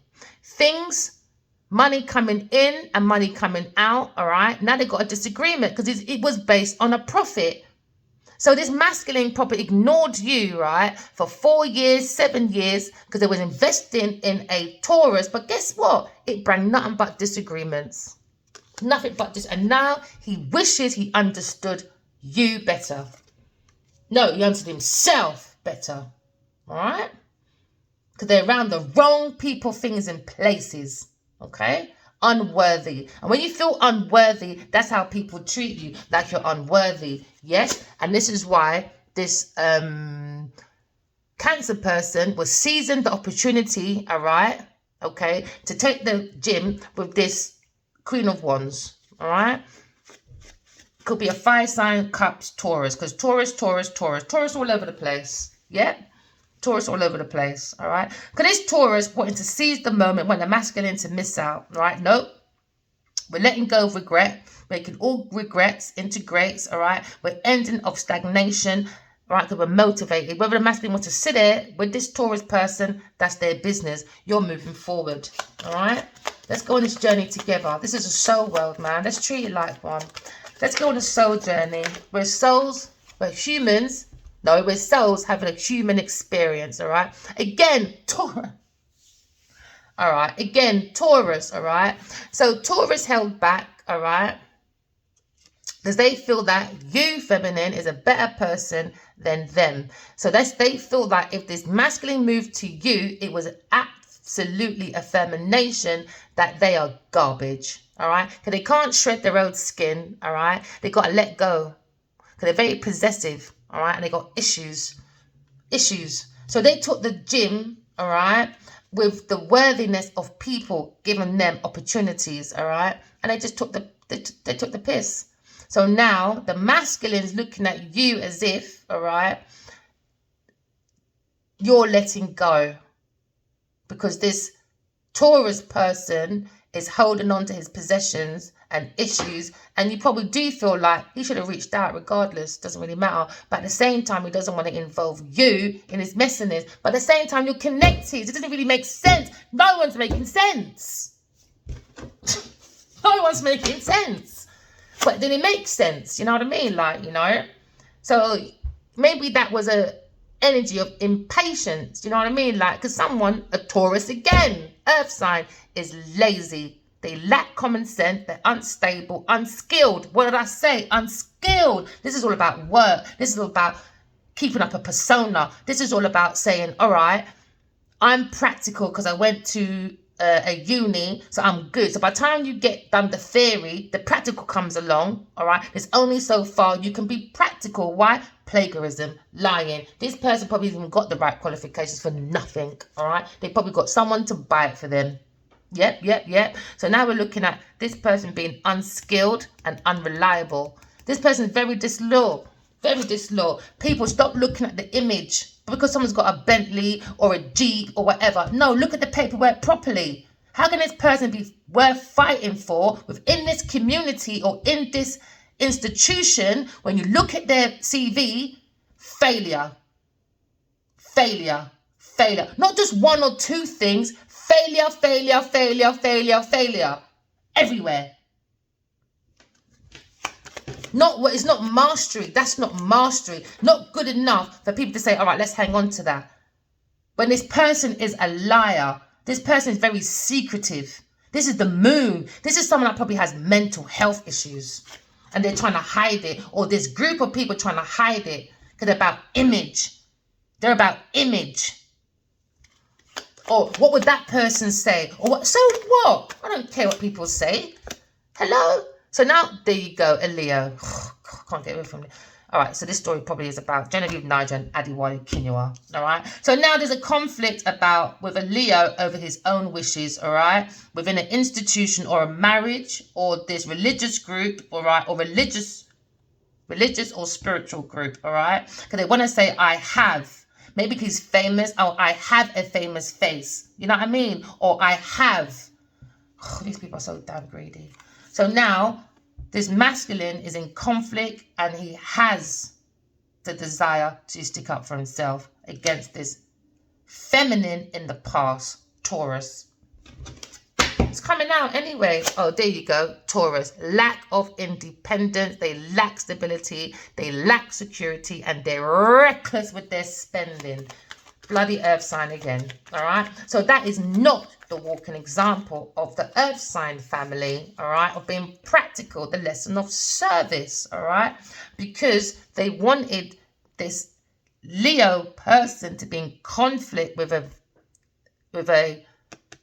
Money coming in and money coming out. All right. Now they've got a disagreement because it was based on a profit. So this masculine probably ignored you, right, for 4 years, 7 years, because they was investing in a Taurus. But guess what? It brought nothing but disagreements. Nothing but this. And now he wishes he understood you better. No, he understood himself better. All right? Because they're around the wrong people, things, and places. Okay? Unworthy. And when you feel unworthy, that's how people treat you, like you're unworthy. Yes? And this is why this Cancer person was seizing the opportunity, all right, okay, to take the gym with this Queen of Wands, all right? Could be a fire sign, cups, Taurus, because Taurus all over the place. Yep. Taurus all over the place, all right? Because this Taurus wanting to seize the moment when the masculine to miss out, all right? Nope. We're letting go of regret, making all regrets into greats, all right? We're ending of stagnation, all right? Because we're motivated. Whether the masculine wants to sit there with this Taurus person, that's their business. You're moving forward, all right? Let's go on this journey together. This is a soul world, man. Let's treat it like one. Let's go on a soul journey. We're souls, we're humans. No, we're souls having a human experience, all right? Again, Taurus. All right, again, Taurus, all right? So Taurus held back, all right? Because they feel that you, feminine, is a better person than them. So they feel that if this masculine moved to you, it was absolutely affirmation that they are garbage, all right? Because they can't shred their own skin, all right? They got to let go because they're very possessive, all right? And they got issues. So they took the gym, all right, with the worthiness of people giving them opportunities, all right? And they just took they took the piss. So now the masculine's looking at you as if, all right, you're letting go. Because this Taurus person is holding on to his possessions and issues, and you probably do feel like he should have reached out regardless. Doesn't really matter. But at the same time, he doesn't want to involve you in his messiness. But at the same time, you're connected. It doesn't really make sense. No one's making sense. No one's making sense. But then it makes sense. You know what I mean? Like, you know. So maybe that was a energy of impatience, you know what I mean? Like, because someone, a Taurus again, earth sign, is lazy. They lack common sense. They're unstable, unskilled. What did I say? Unskilled. This is all about work. This is all about keeping up a persona. This is all about saying, all right, I'm practical because I went to a uni, so I'm good. So by the time you get done the theory, the practical comes along, all right? There's only so far you can be practical. Why? Plagiarism, lying. This person probably even got the right qualifications for nothing, all right? They probably got someone to buy it for them. Yep. So now we're looking at this person being unskilled and unreliable. This person is very disloyal. Very disloyal. People, stop looking at the image. Because someone's got a Bentley or a Jeep or whatever. No, look at the paperwork properly. How can this person be worth fighting for within this community or in this institution when you look at their CV? Failure. Not just one or two things. Failure. Everywhere. It's not mastery. That's not mastery. Not good enough for people to say, all right, let's hang on to that. When this person is a liar, this person is very secretive. This is the moon. This is someone that probably has mental health issues and they're trying to hide it, or this group of people trying to hide it because they're about image. They're about image. Or what would that person say? Or what? So what? I don't care what people say. Hello? So now, there you go, a Leo. Can't get away from it. All right, so this story probably is about Genevieve, Niger, and Adiwale Kinua. All right, so now there's a conflict with a Leo over his own wishes. All right, within an institution or a marriage or this religious group. All right, or religious or spiritual group. All right, because they want to say, I have. Maybe he's famous. Oh, I have a famous face. You know what I mean? Or I have. Oh, these people are so damn greedy. So now, this masculine is in conflict and he has the desire to stick up for himself against this feminine in the past, Taurus. It's coming out anyway. Oh, there you go, Taurus. Lack of independence. They lack stability. They lack security. And they're reckless with their spending. Bloody earth sign again. All right. So that is not the walking example of the earth sign family. All right. Of being practical. The lesson of service. All right. Because they wanted this Leo person to be in conflict with a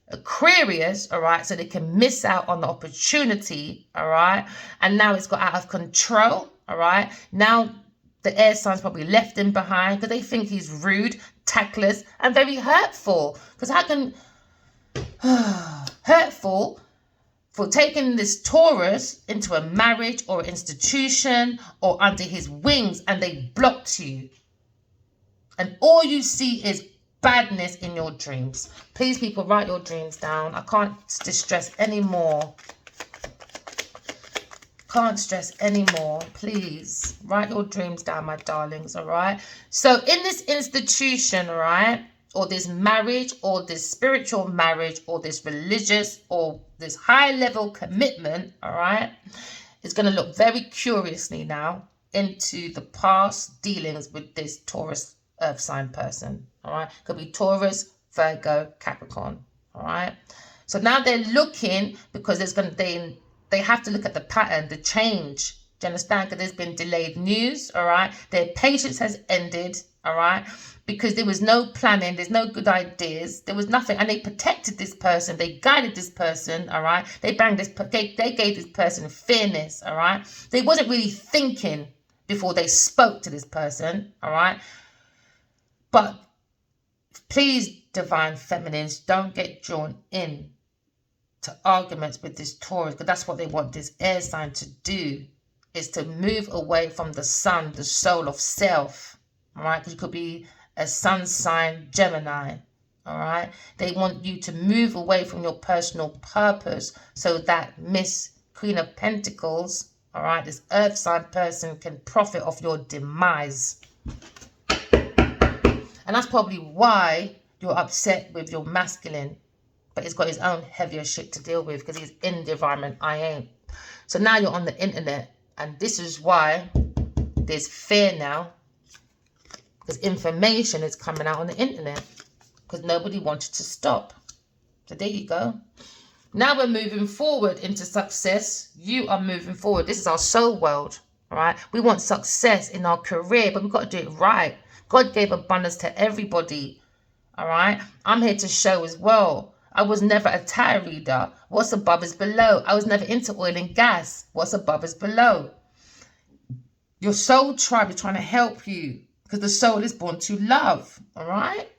Aquarius, all right, so they can miss out on the opportunity, all right, and now it's got out of control, all right. Now the air signs probably left him behind because they think he's rude, tactless, and very hurtful. Because how can hurtful for taking this Taurus into a marriage or institution or under his wings, and they blocked you, and all you see is badness in your dreams. Please, people, write your dreams down. I can't distress anymore. Can't stress anymore. Please write your dreams down, my darlings. All right. So in this institution, all right, or this marriage, or this spiritual marriage, or this religious, or this high level commitment, all right, it's going to look very curiously now into the past dealings with this Taurus earth sign person. All right, could be Taurus, Virgo, Capricorn. All right, so now they're looking, because there's going to they have to look at the pattern, the change. Do you understand? Because there's been delayed news. All right, their patience has ended. All right, because there was no planning, there's no good ideas, there was nothing, and they protected this person, they guided this person. All right, they gave this person fairness. All right, they wasn't really thinking before they spoke to this person. All right, but please, divine feminines, don't get drawn in to arguments with this Taurus, because that's what they want this air sign to do, is to move away from the sun, the soul of self. All right, because you could be a sun sign Gemini. All right, they want you to move away from your personal purpose so that Miss Queen of Pentacles, all right, this earth sign person can profit off your demise. And that's probably why you're upset with your masculine. But he's got his own heavier shit to deal with because he's in the environment I ain't. So now you're on the internet. And this is why there's fear now. Because information is coming out on the internet. Because nobody wanted to stop. So there you go. Now we're moving forward into success. You are moving forward. This is our soul world. All right. We want success in our career, but we've got to do it right. God gave abundance to everybody. All right. I'm here to show as well. I was never a tarot reader. What's above is below. I was never into oil and gas. What's above is below. Your soul tribe is trying to help you because the soul is born to love. All right.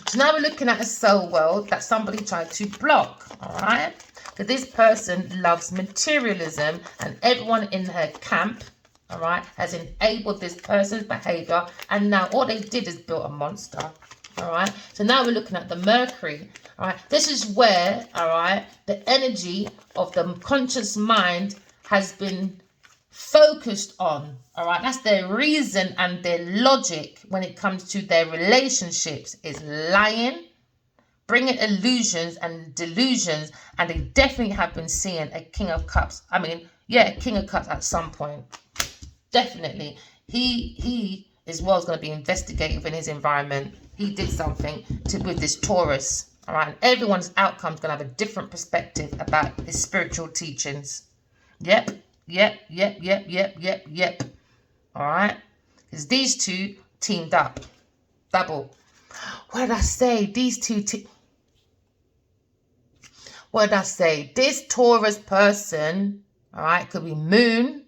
So now we're looking at a soul world that somebody tried to block. All right. Because this person loves materialism, and everyone in her camp, all right, has enabled this person's behavior, and now all they did is build a monster. All right, so now we're looking at the Mercury. All right, this is where, all right, the energy of the conscious mind has been focused on. All right, that's their reason and their logic when it comes to their relationships is lying, bringing illusions and delusions, and they definitely have been seeing a King of Cups. I mean, yeah, King of Cups at some point. Definitely. He as well is going to be investigative in his environment. He did something with this Taurus. All right. And everyone's outcome is going to have a different perspective about his spiritual teachings. Yep. All right. Because these two teamed up. Double. What did I say? These two what did I say? This Taurus person, all right, could be moon.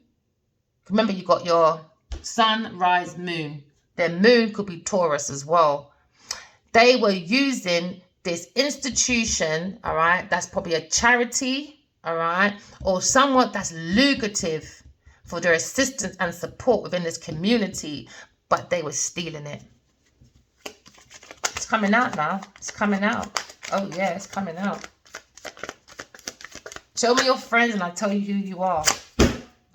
Remember, you got your sun, rise, moon. Their moon could be Taurus as well. They were using this institution, all right, that's probably a charity, all right, or somewhat that's lucrative for their assistance and support within this community, but they were stealing it. It's coming out now. It's coming out. Oh, yeah, it's coming out. Show me your friends and I'll tell you who you are.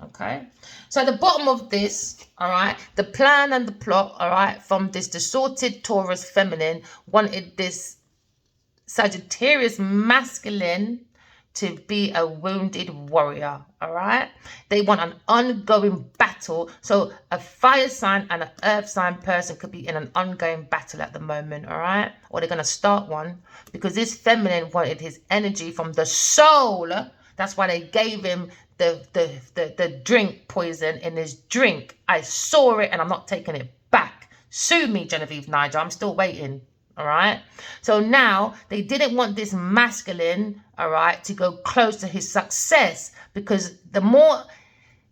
Okay? So at the bottom of this, all right, the plan and the plot, all right, from this distorted Taurus feminine wanted this Sagittarius masculine to be a wounded warrior, all right? They want an ongoing battle. So a fire sign and an earth sign person could be in an ongoing battle at the moment, all right? Or they're going to start one because this feminine wanted his energy from the soul. That's why they gave him the drink poison in his drink. I saw it and I'm not taking it back. Sue me, Genevieve Nigel. I'm still waiting. All right. So now they didn't want this masculine, all right, to go close to his success, because the more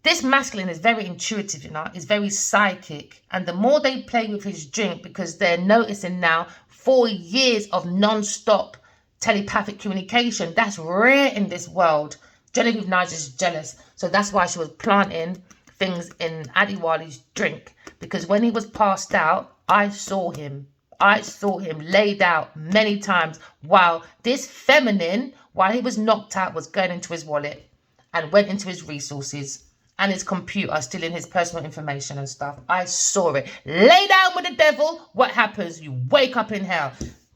this masculine is very intuitive, you know, is very psychic. And the more they play with his drink, because they're noticing now 4 years of non-stop telepathic communication. That's rare in this world. Genevieve Nigel is jealous. So that's why she was planting things in Adiwali's drink, because when he was passed out, I saw him laid out many times while this feminine, while he was knocked out, was going into his wallet and went into his resources and his computer, stealing his personal information and stuff. I saw it. Lay down with the devil. What happens? You wake up in hell.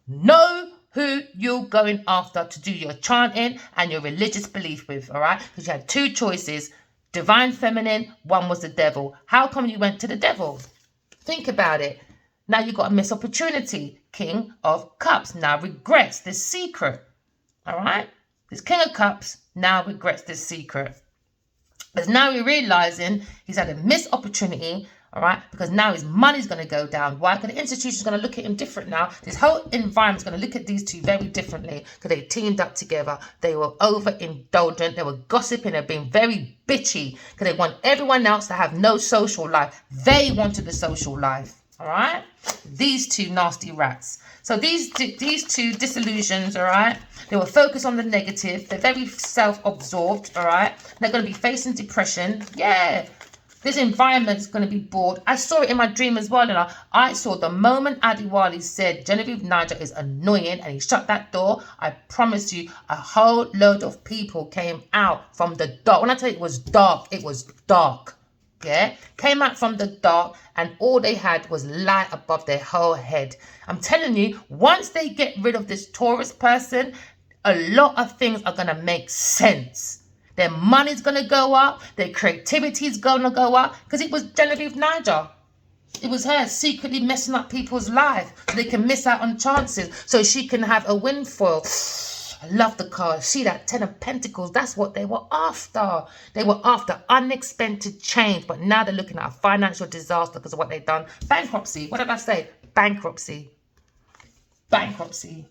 Know who you're going after to do your chanting and your religious belief with, all right? Because you had 2 choices, divine feminine, one was the devil. How come you went to the devil? Think about it. Now you got a missed opportunity. King of Cups now regrets this secret. All right? This King of Cups now regrets this secret. Because now he's realizing he's had a missed opportunity. All right? Because now his money's going to go down. Why? Because the institution's going to look at him different now. This whole environment's going to look at these two very differently. Because they teamed up together. They were overindulgent. They were gossiping. They were being very bitchy. Because they want everyone else to have no social life. They wanted the social life. All right, these 2 nasty rats. So these two disillusions, all right, they were focused on the negative. They're very self-absorbed, all right. They're going to be facing depression. Yeah, this environment's going to be bored. I saw it in my dream as well. And I saw the moment Adiwali said Genevieve Nigel is annoying and he shut that door, I promise you a whole load of people came out from the dark. When I tell you it was dark, it was dark. Yeah, came out from the dark and all they had was light above their whole head. I'm telling you, once they get rid of this Taurus person, a lot of things are going to make sense. Their money's going to go up. Their creativity is going to go up. Because it was Genevieve Nigel. It was her secretly messing up people's lives so they can miss out on chances, so she can have a windfall. I love the card. See that 10 of Pentacles? That's what they were after. They were after unexpected change, but now they're looking at a financial disaster because of what they've done. Bankruptcy. What did I say? Bankruptcy. Bankruptcy.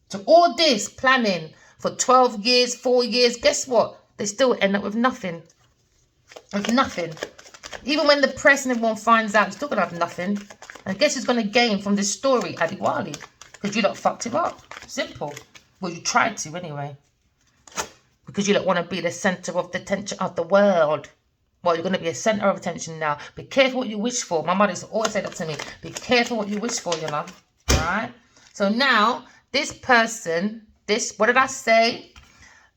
So all this planning for 12 years, 4 years, guess what? They still end up with nothing. With nothing. Even when the press and everyone finds out, you're still going to have nothing. And guess who's going to gain from this story? Adiwali. Because you lot fucked him up. Simple. Well, you tried to anyway. Because you don't want to be the centre of the attention of the world. Well, you're going to be a centre of attention now. Be careful what you wish for. My mother used to always say that to me. Be careful what you wish for, you know. Alright? So now, this person, what did I say?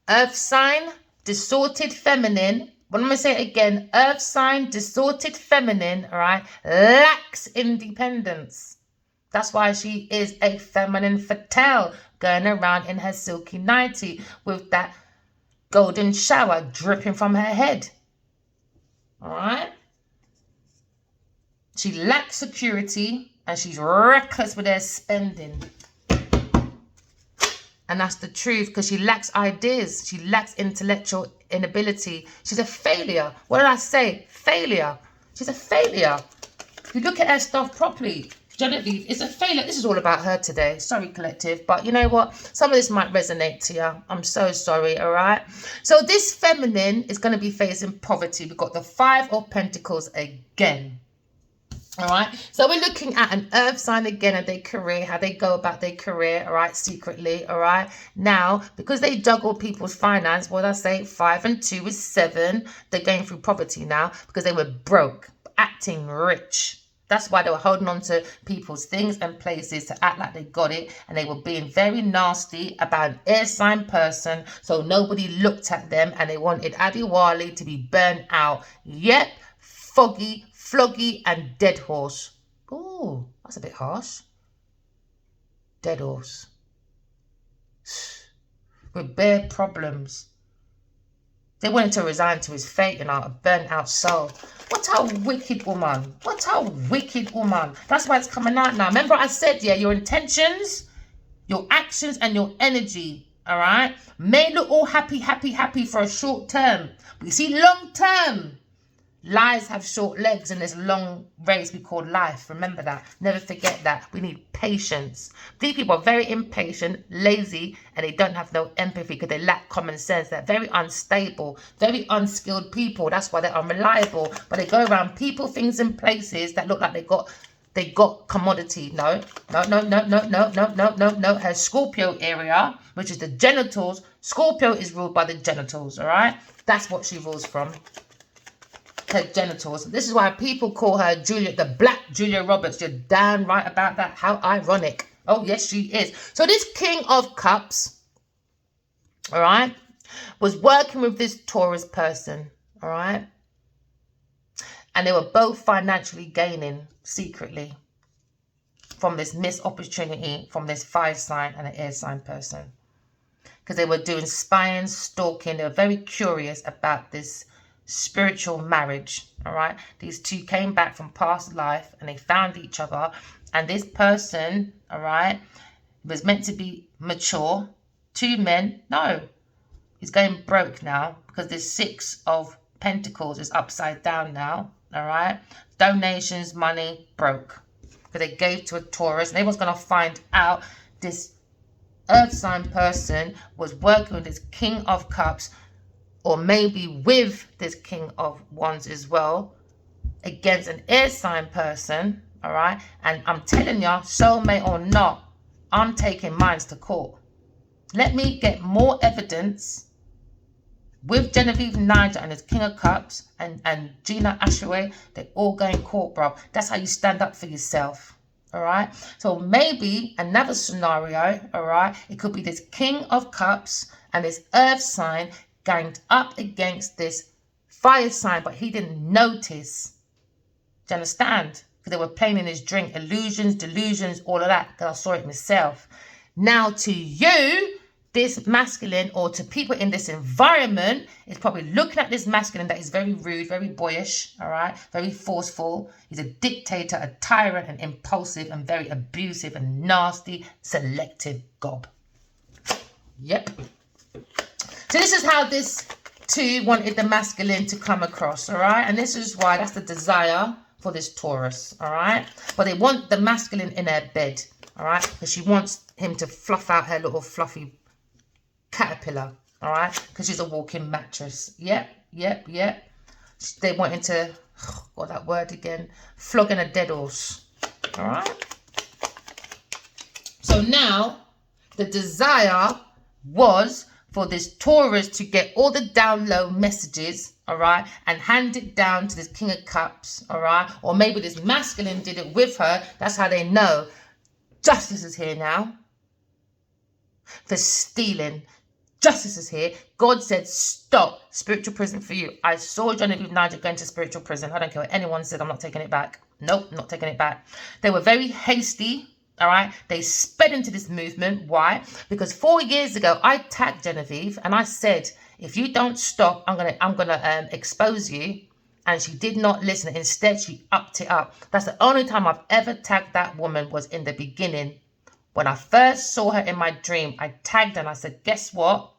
Earth sign, distorted feminine. But I'm going to say it again. Earth sign, distorted feminine, alright, lacks independence. That's why she is a feminine fatale, going around in her silky nightie with that golden shower dripping from her head. All right? She lacks security and she's reckless with her spending. And that's the truth, because she lacks ideas. She lacks intellectual inability. She's a failure. What did I say? Failure. She's a failure. If you look at her stuff properly, Genevieve is a failure. This is all about her today. Sorry, collective. But you know what? Some of this might resonate to you. I'm so sorry, all right? So this feminine is going to be facing poverty. We've got the 5 of Pentacles again. All right? So we're looking at an earth sign again at their career, how they go about their career, all right, secretly, all right? Now, because they juggle people's finance, what did I say? 5 and 2 is 7. They're going through poverty now because they were broke, acting rich. That's why they were holding on to people's things and places to act like they got it. And they were being very nasty about an air sign person. So nobody looked at them and they wanted Adiwali to be burnt out. Yep, foggy, floggy and dead horse. Oh, that's a bit harsh. Dead horse. With bare problems. They wanted to resign to his fate, a burnt out soul. What a wicked woman. What a wicked woman. That's why it's coming out now. Remember I said, yeah, your intentions, your actions and your energy, all right, may look all happy for a short term. But you see, long term, lies have short legs in this long race we call life. Remember that. Never forget that. We need patience. These people are very impatient, lazy, and they don't have no empathy because they lack common sense. They're very unstable, very unskilled people. That's why they're unreliable. But they go around people, things, and places that look like they got commodity. No. Her Scorpio area, which is the genitals. Scorpio is ruled by the genitals, all right? That's what she rules from. Her genitals. This is why people call her Julia, the Black Julia Roberts. You're damn right about that. How ironic. Oh, yes, she is. So this King of Cups, all right, was working with this Taurus person, all right? And they were both financially gaining secretly from this missed opportunity from this fire sign and an air sign person. Because they were doing spying, stalking. They were very curious about this spiritual marriage, all right? These two came back from past life and they found each other. And this person, all right, was meant to be mature. Two men, no. He's going broke now because this Six of Pentacles is upside down now, all right? Donations, money, broke. Because they gave to a Taurus. And everyone's going to find out this Earth sign person was working with this King of Cups, or maybe with this King of Wands as well, against an air sign person, all right? And I'm telling you, soulmate or not, I'm taking mines to court. Let me get more evidence with Genevieve Nigel and his King of Cups and Gina Ashaway. They all go in court, bro. That's how you stand up for yourself, all right? So maybe another scenario, all right? It could be this King of Cups and this Earth sign ganged up against this fire sign, but he didn't notice. Do you understand? Because they were playing in his drink. Illusions, delusions, all of that. Because I saw it myself. Now to you, this masculine, or to people in this environment, is probably looking at this masculine that is very rude, very boyish, all right? Very forceful. He's a dictator, a tyrant, and impulsive, and very abusive, and nasty, selective gob. Yep. So this is how this two wanted the masculine to come across, all right? And this is why, that's the desire for this Taurus, all right? But they want the masculine in her bed, all right? Because she wants him to fluff out her little fluffy caterpillar, all right? Because she's a walking mattress. Yep. They want him to, got that word again, flogging a dead horse, all right? So now, the desire was for this Taurus to get all the down low messages, all right, and hand it down to this King of Cups, all right? Or maybe this masculine did it with her. That's how they know. Justice is here now for stealing. Justice is here. God said, stop. Spiritual prison for you. I saw Genevieve Nigel going to spiritual prison. I don't care what anyone said. I'm not taking it back. Nope, not taking it back. They were very hasty. All right, they sped into this movement. Why? Because 4 years ago, I tagged Genevieve and I said, if you don't stop, I'm gonna expose you. And she did not listen. Instead, she upped it up. That's the only time I've ever tagged that woman, was in the beginning. When I first saw her in my dream, I tagged her and I said, guess what?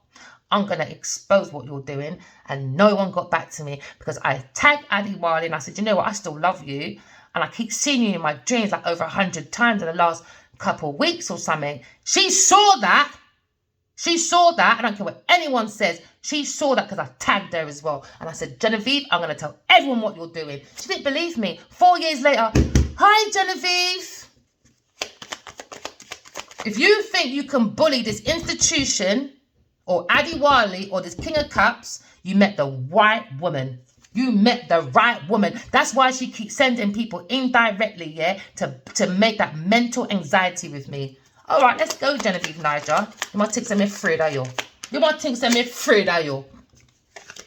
I'm going to expose what you're doing. And no one got back to me because I tagged Adiwali and I said, you know what? I still love you. And I keep seeing you in my dreams like over 100 times in the last couple of weeks or something. She saw that. She saw that. I don't care what anyone says. She saw that because I tagged her as well. And I said, Genevieve, I'm going to tell everyone what you're doing. She didn't believe me. 4 years later, hi, Genevieve. If you think you can bully this institution or Adiwali or this King of Cups, you met the right woman. You met the right woman. That's why she keeps sending people indirectly, yeah, to make that mental anxiety with me. All right, let's go, Genevieve Niger. You might think some afraid of you. You might think some afraid of you.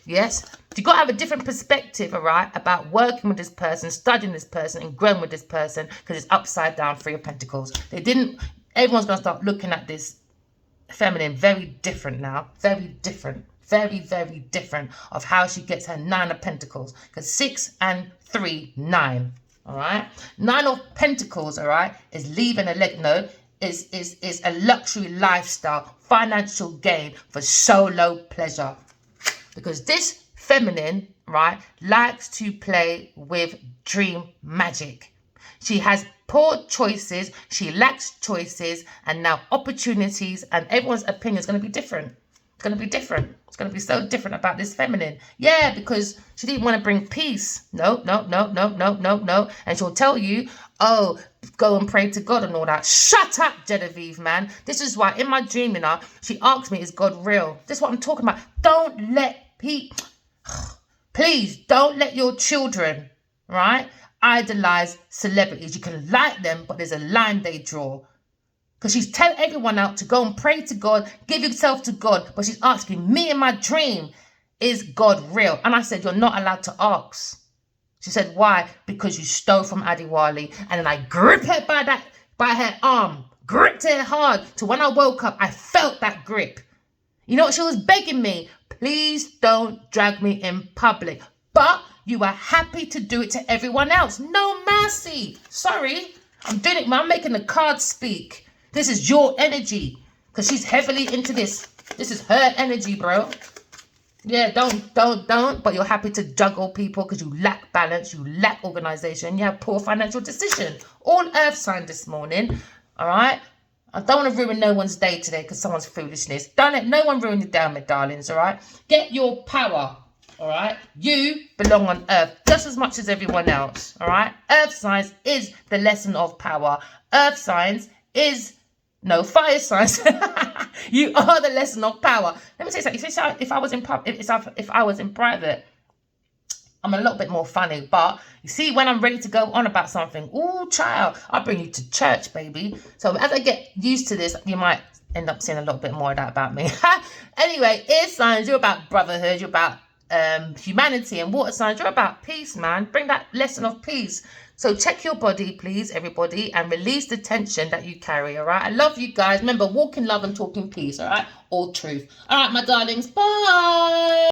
Yes? You got to have a different perspective, all right, about working with this person, studying this person, and growing with this person, because it's upside down, Three of Pentacles. Everyone's going to start looking at this feminine very different now. Very different. Very, very different of how she gets her Nine of Pentacles. Because 6 and 3, 9. All right? Nine of Pentacles, all right, is leaving a leg. No, is a luxury lifestyle, financial gain for solo pleasure. Because this feminine, right, likes to play with dream magic. She has poor choices, she lacks choices, and now opportunities, and everyone's opinion is going to be different. It's going to be different. It's going to be so different about this feminine. Yeah, because she didn't want to bring peace. No. And she'll tell you, oh, go and pray to God and all that. Shut up, Genevieve, man. This is why in my dream, you know, she asked me, is God real? This is what I'm talking about. Don't let people, please don't let your children, right, idolize celebrities. You can like them, but there's a line they draw. Because she's telling everyone out to go and pray to God, give yourself to God. But she's asking me in my dream, is God real? And I said, you're not allowed to ask. She said, why? Because you stole from Adiwali. And then I gripped her by her arm, gripped her hard. So when I woke up, I felt that grip. You know what? She was begging me, please don't drag me in public. But you were happy to do it to everyone else. No mercy. Sorry. I'm doing it, man. I'm making the cards speak. This is your energy. Because she's heavily into this. This is her energy, bro. Yeah, don't. But you're happy to juggle people because you lack balance. You lack organization. You have poor financial decision. All earth sign this morning. All right? I don't want to ruin no one's day today because someone's foolishness. Don't let no one ruin your day, my darlings, all right? Get your power, all right? You belong on earth just as much as everyone else, all right? Earth signs is the lesson of power. Earth signs is... No, fire signs. You are the lesson of power. Let me say something. If I was in private, I'm a little bit more funny. But you see, when I'm ready to go on about something, ooh, child, I'll bring you to church, baby. So as I get used to this, you might end up seeing a little bit more of that about me. Anyway, air signs, you're about brotherhood. You're about humanity. And water signs, you're about peace, man. Bring that lesson of peace. So check your body, please, everybody, and release the tension that you carry, all right? I love you guys. Remember, walk in love and talk in peace, all right? All truth. All right, my darlings. Bye.